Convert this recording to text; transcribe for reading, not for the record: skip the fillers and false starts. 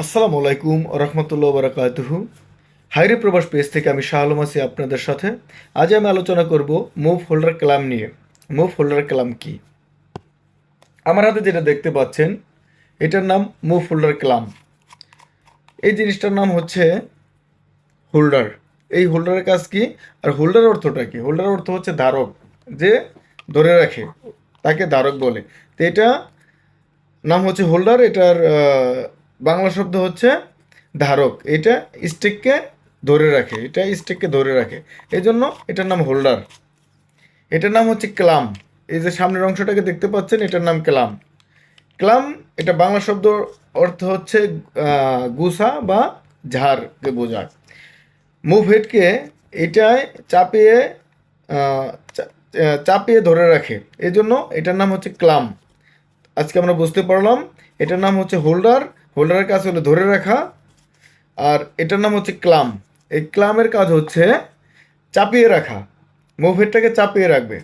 আসসালামু আলাইকুম রহমতুল্লাহ বারাকাতুহু। হাইরে প্রবাস পেজ থেকে আমি শাহ আলম আছি আপনাদের সাথে। আজ আমি আলোচনা করব মুভ হোল্ডার ক্লাম নিয়ে। মুভ হোল্ডার ক্লাম কি? আমার হাতে যেটা দেখতে পাচ্ছেন এটার নাম মুভ হোল্ডার ক্লাম। এই জিনিসটার নাম হচ্ছে হোল্ডার। এই হোল্ডারের কাজ কি? আর হোল্ডার অর্থটা কি? হোল্ডার অর্থ হচ্ছে ধারক, যে ধরে রাখে, তাকে ধারক বলে। তো এটা নাম হচ্ছে হোল্ডার। এটার বাংলা শব্দ হচ্ছে ধারক। এটা স্টিককে ধরে রাখে, এটা স্টিককে ধরে রাখে, এই জন্য এটার নাম হোল্ডার। এটার নাম হচ্ছে ক্লাম। এই যে সামনের অংশটাকে দেখতে পাচ্ছেন, এটার নাম ক্লাম। ক্লাম এটা বাংলা শব্দ, অর্থ হচ্ছে গুছা বা ঝাড়কে বোঝায়। মুভ হেডকে এটায় চাপিয়ে চাপিয়ে ধরে রাখে, এই জন্য এটার নাম হচ্ছে ক্লাম। আজকে আমরা বুঝতে পারলাম এটার নাম হচ্ছে হোল্ডার। হোল্ডারের কাজ হলো ধরে রাখা। আর এটার নাম হচ্ছে ক্লাম। এই ক্লামের কাজ হচ্ছে চাপিয়ে রাখা, মুভেরটাকে চাপিয়ে রাখবে।